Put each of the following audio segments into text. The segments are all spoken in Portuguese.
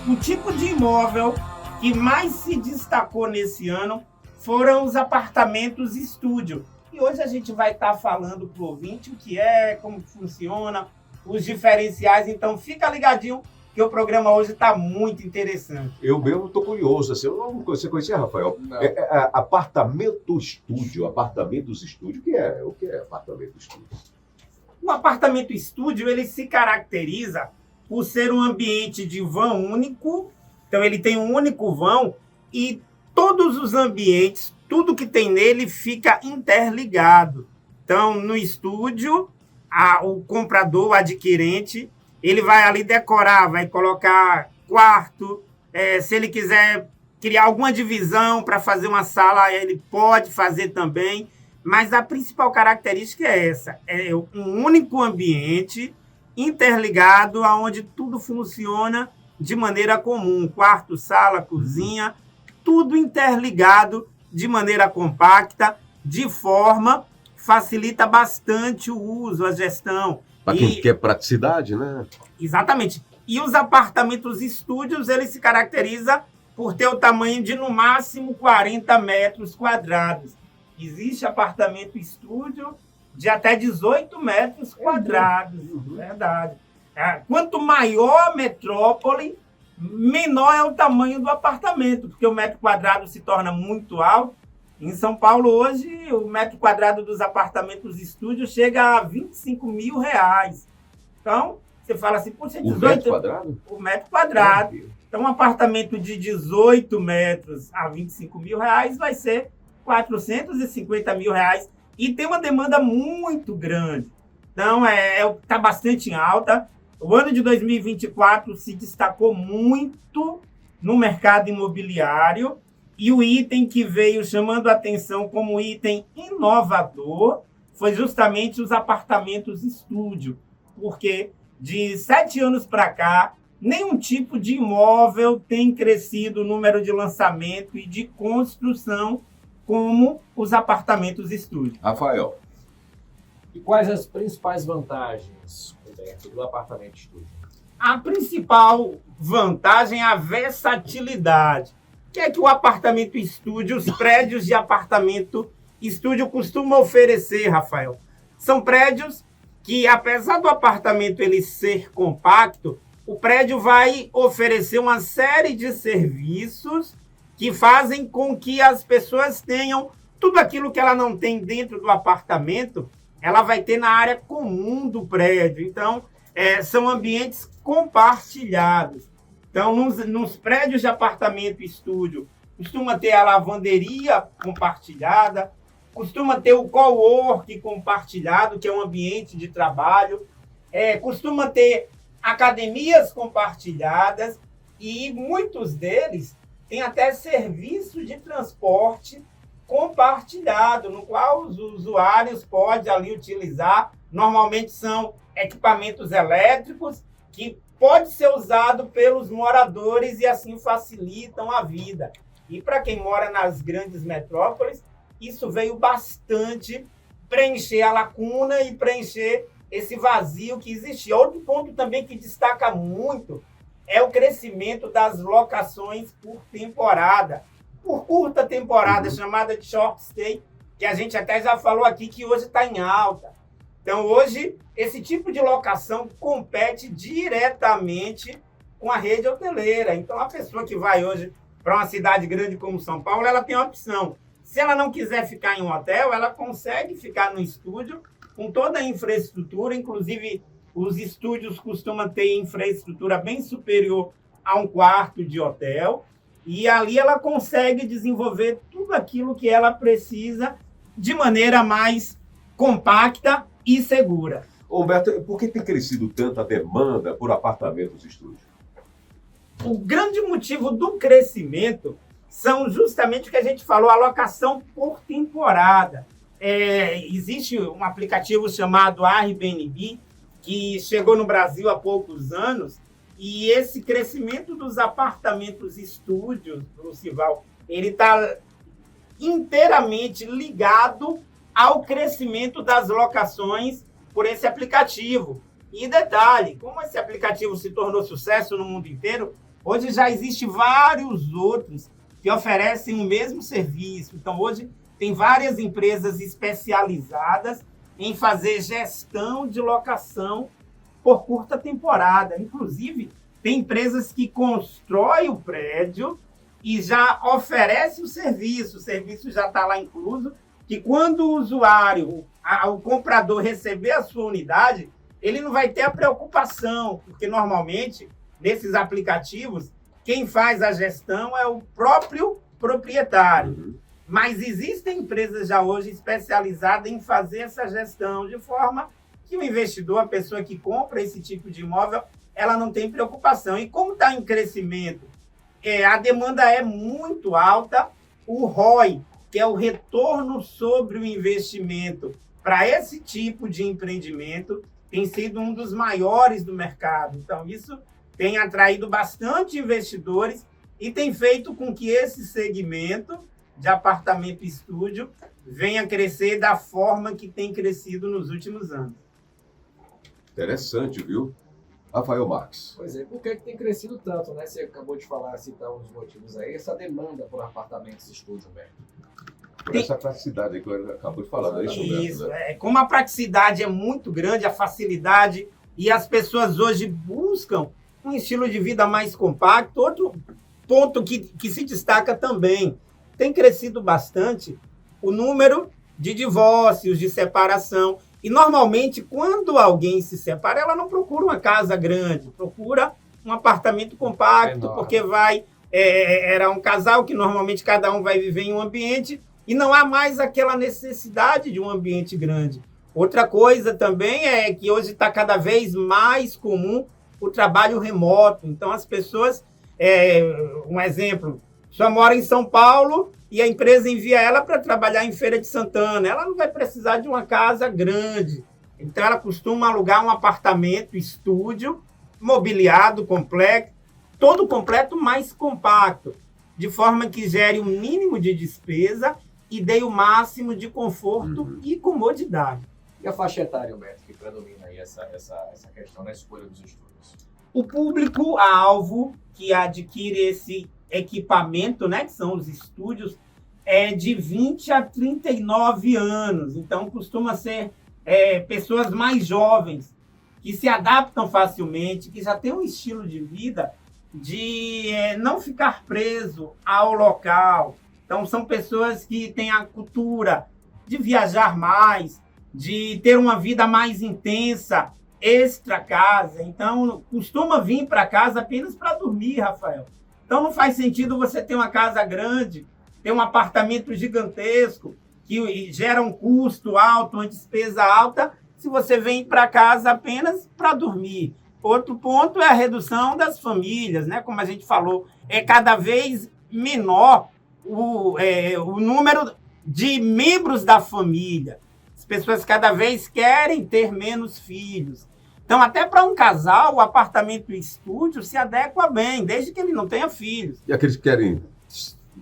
o tipo de imóvel que mais se destacou nesse ano foram os apartamentos estúdio. E hoje a gente vai estar falando para o ouvinte o que é, como funciona, os diferenciais. Então fica ligadinho que o programa hoje está muito interessante. Eu mesmo estou curioso. Assim, você conhecia, Rafael? Apartamentos estúdio. O que é apartamento estúdio? O apartamento estúdio, ele se caracteriza por ser um ambiente de vão único. Então ele tem um único vão e todos os ambientes, tudo que tem nele fica interligado. Então, no estúdio, o comprador, o adquirente, ele vai ali decorar, vai colocar quarto. Se ele quiser criar alguma divisão para fazer uma sala, ele pode fazer também. Mas a principal característica é essa. É um único ambiente interligado, onde tudo funciona de maneira comum. Quarto, sala, cozinha, tudo interligado de maneira compacta, de forma facilita bastante o uso, a gestão. Para quem quer praticidade, né? Exatamente. E os apartamentos estúdios, ele se caracteriza por ter o tamanho de, no máximo, 40 metros quadrados. Existe apartamento estúdio de até 18 metros quadrados. Verdade. Quanto maior a metrópole, menor é o tamanho do apartamento, porque o metro quadrado se torna muito alto. Em São Paulo, hoje, o metro quadrado dos apartamentos estúdio chega a R$25 mil. Então, você fala assim, por ser 18... metro quadrado? O metro quadrado. Então, um apartamento de 18 metros a R$25 mil vai ser R$450 mil. E tem uma demanda muito grande. Então, está bastante alta. O ano de 2024 se destacou muito no mercado imobiliário e o item que veio chamando a atenção como item inovador foi justamente os apartamentos estúdio, porque de 7 anos para cá, nenhum tipo de imóvel tem crescido o número de lançamento e de construção como os apartamentos estúdio. Rafael. E quais as principais vantagens, Roberto, do apartamento estúdio? A principal vantagem é a versatilidade. O que é que o apartamento estúdio, os prédios de apartamento estúdio costumam oferecer, Rafael? São prédios que, apesar do apartamento ele ser compacto, o prédio vai oferecer uma série de serviços que fazem com que as pessoas tenham tudo aquilo que ela não tem dentro do apartamento, ela vai ter na área comum do prédio. Então, são ambientes compartilhados. Então, nos prédios de apartamento estúdio, costuma ter a lavanderia compartilhada, costuma ter o cowork compartilhado, que é um ambiente de trabalho, costuma ter academias compartilhadas e muitos deles têm até serviço de transporte compartilhado, no qual os usuários podem ali utilizar. Normalmente são equipamentos elétricos que pode ser usado pelos moradores e assim facilitam a vida. E para quem mora nas grandes metrópoles, isso veio bastante preencher a lacuna e preencher esse vazio que existia. Outro ponto também que destaca muito é o crescimento das locações por temporada. Por curta temporada, chamada de short stay, que a gente até já falou aqui que hoje está em alta. Então, hoje, esse tipo de locação compete diretamente com a rede hoteleira. Então, a pessoa que vai hoje para uma cidade grande como São Paulo, ela tem a opção. Se ela não quiser ficar em um hotel, ela consegue ficar no estúdio com toda a infraestrutura. Inclusive, os estúdios costumam ter infraestrutura bem superior a um quarto de hotel. E ali ela consegue desenvolver tudo aquilo que ela precisa de maneira mais compacta e segura. Humberto, por que tem crescido tanto a demanda por apartamentos estúdio? O grande motivo do crescimento são justamente o que a gente falou, a locação por temporada. Existe um aplicativo chamado Airbnb, que chegou no Brasil há poucos anos, e esse crescimento dos apartamentos estúdios, Lucival, ele está inteiramente ligado ao crescimento das locações por esse aplicativo. E detalhe, como esse aplicativo se tornou sucesso no mundo inteiro, Hoje já existem vários outros que oferecem o mesmo serviço. Então, hoje tem várias empresas especializadas em fazer gestão de locação por curta temporada. Inclusive, tem empresas que constroem o prédio e já oferecem o serviço já está lá incluso, que quando o usuário, o comprador receber a sua unidade, ele não vai ter a preocupação, porque normalmente, nesses aplicativos, quem faz a gestão é o próprio proprietário. Mas existem empresas já hoje especializadas em fazer essa gestão de forma que o investidor, a pessoa que compra esse tipo de imóvel, ela não tem preocupação. E como está em crescimento, a demanda é muito alta, o ROI, que é o retorno sobre o investimento para esse tipo de empreendimento, tem sido um dos maiores do mercado. Então, isso tem atraído bastante investidores e tem feito com que esse segmento de apartamento estúdio venha crescer da forma que tem crescido nos últimos anos. Interessante, viu? Rafael Marques. Pois é, por que tem crescido tanto, né? Você acabou de falar, citar uns motivos aí, essa demanda por apartamentos estúdio, Humberto. Por essa praticidade aí que eu acabou de falar, não é isso, Humberto? Isso, né? Como a praticidade é muito grande, a facilidade, e as pessoas hoje buscam um estilo de vida mais compacto. Outro ponto que se destaca também, tem crescido bastante o número de divórcios, de separação. E, normalmente, quando alguém se separa, ela não procura uma casa grande, procura um apartamento compacto, porque era um casal que, normalmente, cada um vai viver em um ambiente e não há mais aquela necessidade de um ambiente grande. Outra coisa também é que hoje está cada vez mais comum o trabalho remoto. Então, as pessoas... um exemplo, a pessoa mora em São Paulo e a empresa envia ela para trabalhar em Feira de Santana. Ela não vai precisar de uma casa grande. Então, ela costuma alugar um apartamento, estúdio, mobiliado, completo, todo completo, mais compacto, de forma que gere o mínimo de despesa e dê o máximo de conforto e comodidade. E a faixa etária, Humberto, que predomina aí essa questão na escolha dos estúdios? O público-alvo que adquire esse equipamento, né, que são os estúdios, é de 20 a 39 anos. Então, costuma ser pessoas mais jovens, que se adaptam facilmente, que já têm um estilo de vida de não ficar preso ao local. Então, são pessoas que têm a cultura de viajar mais, de ter uma vida mais intensa, extra casa. Então, costuma vir para casa apenas para dormir, Rafael. Então, não faz sentido você ter uma casa grande, ter um apartamento gigantesco, que gera um custo alto, uma despesa alta, se você vem para casa apenas para dormir. Outro ponto é a redução das famílias, né? Como a gente falou, é cada vez menor o número de membros da família. As pessoas cada vez querem ter menos filhos. Então, até para um casal, o apartamento estúdio se adequa bem, desde que ele não tenha filhos. E aqueles que querem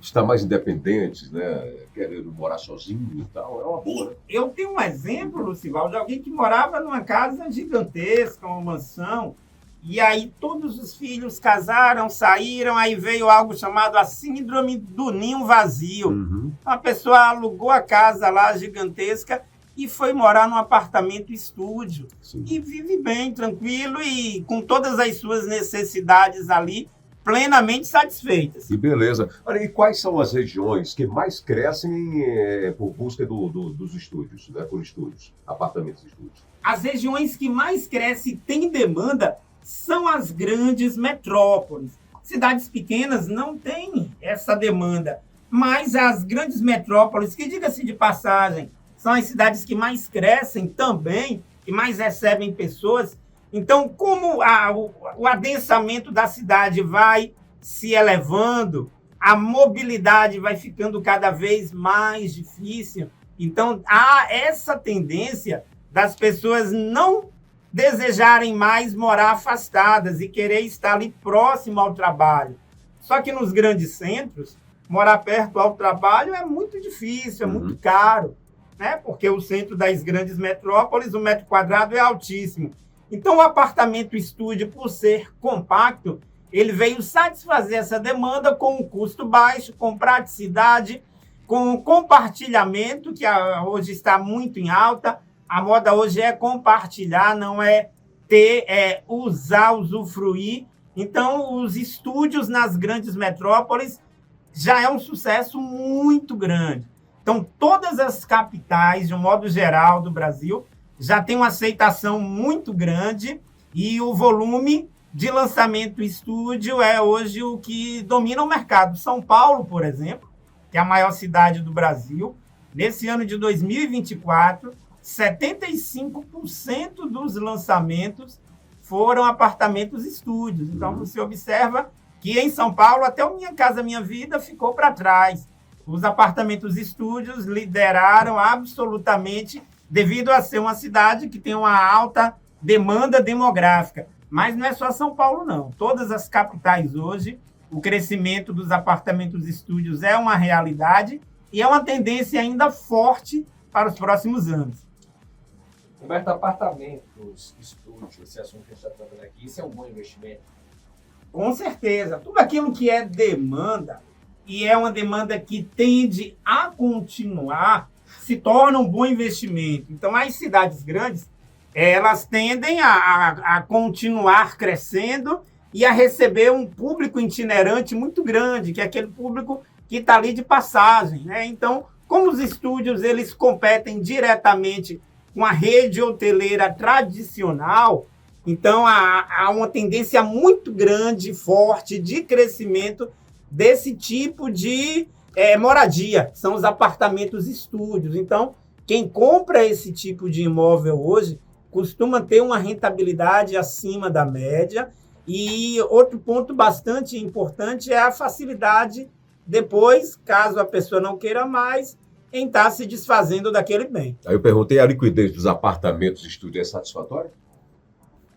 estar mais independentes, né? Querem morar sozinho e tal, é uma boa, né? Eu tenho um exemplo, Lucival, de alguém que morava numa casa gigantesca, uma mansão, e aí todos os filhos casaram, saíram, aí veio algo chamado a síndrome do ninho vazio. A pessoa alugou a casa lá gigantesca e foi morar num apartamento estúdio. Sim. E vive bem, tranquilo e com todas as suas necessidades ali plenamente satisfeitas. Que beleza. Olha, e quais são as regiões que mais crescem por busca dos estúdios, né? Por estúdios, apartamentos estúdios? As regiões que mais crescem e têm demanda são as grandes metrópoles. Cidades pequenas não têm essa demanda, mas as grandes metrópoles, que diga-se de passagem, são as cidades que mais crescem também, que mais recebem pessoas. Então, como o adensamento da cidade vai se elevando, a mobilidade vai ficando cada vez mais difícil. Então, há essa tendência das pessoas não desejarem mais morar afastadas e querer estar ali próximo ao trabalho. Só que nos grandes centros, morar perto ao trabalho é muito difícil, é muito caro, né? Porque o centro das grandes metrópoles, o metro quadrado é altíssimo. Então, o apartamento estúdio, por ser compacto, ele veio satisfazer essa demanda com um custo baixo, com praticidade, com compartilhamento, que hoje está muito em alta. A moda hoje é compartilhar, não é ter, é usar, usufruir. Então, os estúdios nas grandes metrópoles já é um sucesso muito grande. Então, todas as capitais, de um modo geral, do Brasil, já tem uma aceitação muito grande e o volume de lançamento estúdio é hoje o que domina o mercado. São Paulo, por exemplo, que é a maior cidade do Brasil, nesse ano de 2024, 75% dos lançamentos foram apartamentos estúdios. Então, você observa que em São Paulo, até o Minha Casa Minha Vida ficou para trás. Os apartamentos estúdios lideraram absolutamente, devido a ser uma cidade que tem uma alta demanda demográfica. Mas não é só São Paulo, não. Todas as capitais hoje, o crescimento dos apartamentos estúdios é uma realidade e é uma tendência ainda forte para os próximos anos. Humberto, apartamentos, estúdio, esse assunto que a gente está tratando aqui, isso é um bom investimento? Com certeza. Tudo aquilo que é demanda, e é uma demanda que tende a continuar, se torna um bom investimento. Então, as cidades grandes, elas tendem a continuar crescendo e a receber um público itinerante muito grande, que é aquele público que está ali de passagem, né? Então, como os estúdios eles competem diretamente com a rede hoteleira tradicional, então há uma tendência muito grande, forte, de crescimento desse tipo de moradia, são os apartamentos estúdios. Então, quem compra esse tipo de imóvel hoje costuma ter uma rentabilidade acima da média. E outro ponto bastante importante é a facilidade depois, caso a pessoa não queira mais, em estar se desfazendo daquele bem. Aí eu perguntei, a liquidez dos apartamentos estúdio é satisfatória?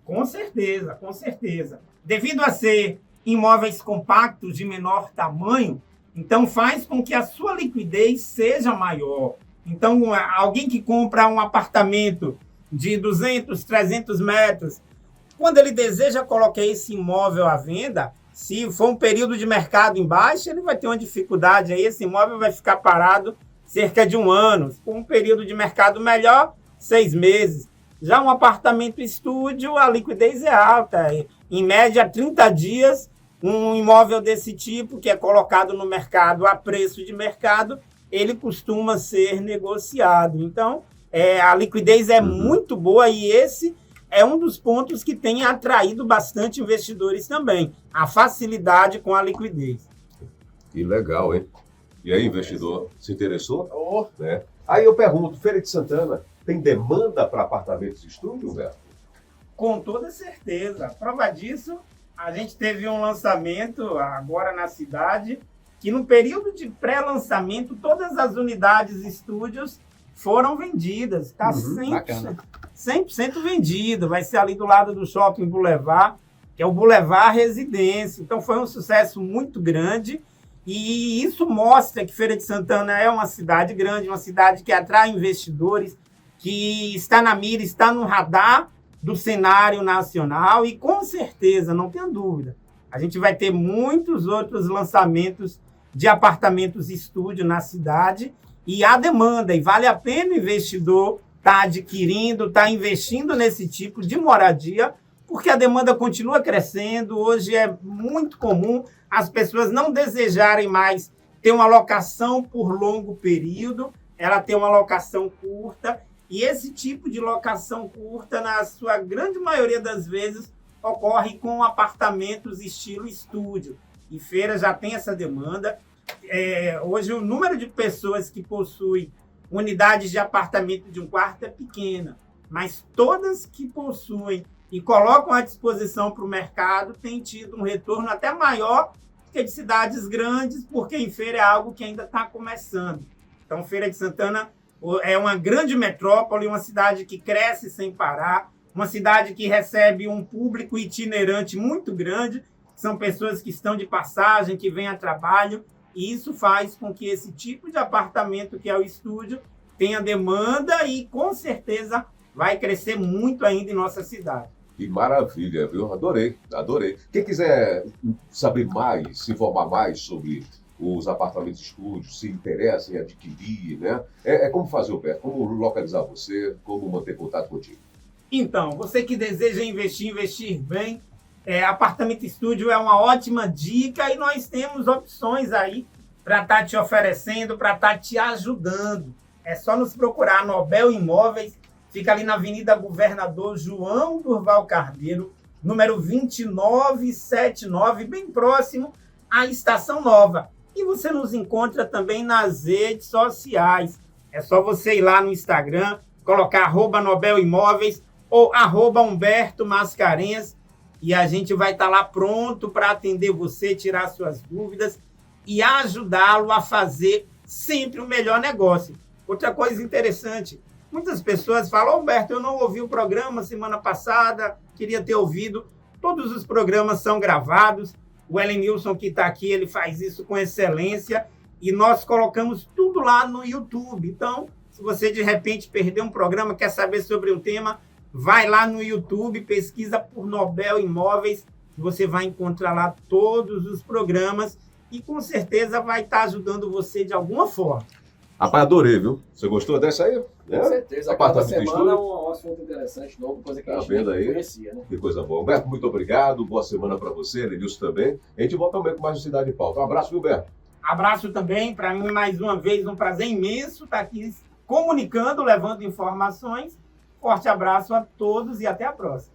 Com certeza, com certeza. Devido a ser imóveis compactos de menor tamanho, então faz com que a sua liquidez seja maior. Então, alguém que compra um apartamento de 200, 300 metros, quando ele deseja colocar esse imóvel à venda, se for um período de mercado em baixa, ele vai ter uma dificuldade aí, esse imóvel vai ficar parado cerca de 1 ano. Se for um período de mercado melhor, 6 meses. Já um apartamento estúdio, a liquidez é alta. Em média, 30 dias, um imóvel desse tipo, que é colocado no mercado a preço de mercado, ele costuma ser negociado. Então, a liquidez é muito boa e esse é um dos pontos que tem atraído bastante investidores também. A facilidade com a liquidez. Que legal, hein? E aí, investidor, se interessou? Né? Aí eu pergunto, Feira de Santana, tem demanda para apartamentos de estúdio, Humberto? Com toda certeza. Prova disso, a gente teve um lançamento agora na cidade, que no período de pré-lançamento, todas as unidades estúdios foram vendidas. Está 100% vendido. Vai ser ali do lado do Shopping Boulevard, que é o Boulevard Residência. Então foi um sucesso muito grande. E isso mostra que Feira de Santana é uma cidade grande, uma cidade que atrai investidores, que está na mira, está no radar do cenário nacional e, com certeza, não tenha dúvida, a gente vai ter muitos outros lançamentos de apartamentos estúdio na cidade e há demanda, e vale a pena o investidor estar adquirindo, estar investindo nesse tipo de moradia, porque a demanda continua crescendo. Hoje é muito comum as pessoas não desejarem mais ter uma locação por longo período, ela tem uma locação curta, e esse tipo de locação curta, na sua grande maioria das vezes, ocorre com apartamentos estilo estúdio. E Feira já tem essa demanda. Hoje o número de pessoas que possuem unidades de apartamento de um quarto é pequena, mas todas que possuem e colocam à disposição para o mercado têm tido um retorno até maior que de cidades grandes, porque em Feira é algo que ainda está começando. Então, Feira de Santana é uma grande metrópole, uma cidade que cresce sem parar, uma cidade que recebe um público itinerante muito grande, são pessoas que estão de passagem, que vêm a trabalho, e isso faz com que esse tipo de apartamento, que é o estúdio, tenha demanda e, com certeza, vai crescer muito ainda em nossa cidade. Que maravilha, viu? Adorei, adorei. Quem quiser saber mais, se informar mais sobre os apartamentos estúdios, se interessa em adquirir, né? É como fazer, Humberto? Como localizar você? Como manter contato contigo? Então, você que deseja investir bem, apartamento estúdio é uma ótima dica e nós temos opções aí para estar te oferecendo, para estar te ajudando. É só nos procurar. Nobel Imóveis fica ali na Avenida Governador João Durval Carneiro, número 2979, bem próximo à Estação Nova. E você nos encontra também nas redes sociais. É só você ir lá no Instagram, colocar @Nobel Imóveis ou @Humberto Mascarenhas, e a gente vai estar lá pronto para atender você, tirar suas dúvidas e ajudá-lo a fazer sempre o melhor negócio. Outra coisa interessante, muitas pessoas falam: Humberto, eu não ouvi o programa semana passada, queria ter ouvido. Todos os programas são gravados. O Elenilson, que está aqui, ele faz isso com excelência e nós colocamos tudo lá no YouTube. Então, se você de repente perdeu um programa, quer saber sobre um tema, vai lá no YouTube, pesquisa por Nobel Imóveis, você vai encontrar lá todos os programas e com certeza vai estar ajudando você de alguma forma. Rapaz, adorei, viu? Você gostou dessa aí? Com certeza. Cada semana é um assunto interessante, novo, coisa que a gente não conhecia, né? Que coisa boa. Humberto, muito obrigado. Boa semana para você, Elenilson também. A gente volta também com mais um Cidade de Pauta. Um abraço, viu, Humberto? Abraço também. Para mim, mais uma vez, um prazer imenso estar aqui comunicando, levando informações. Forte abraço a todos e até a próxima.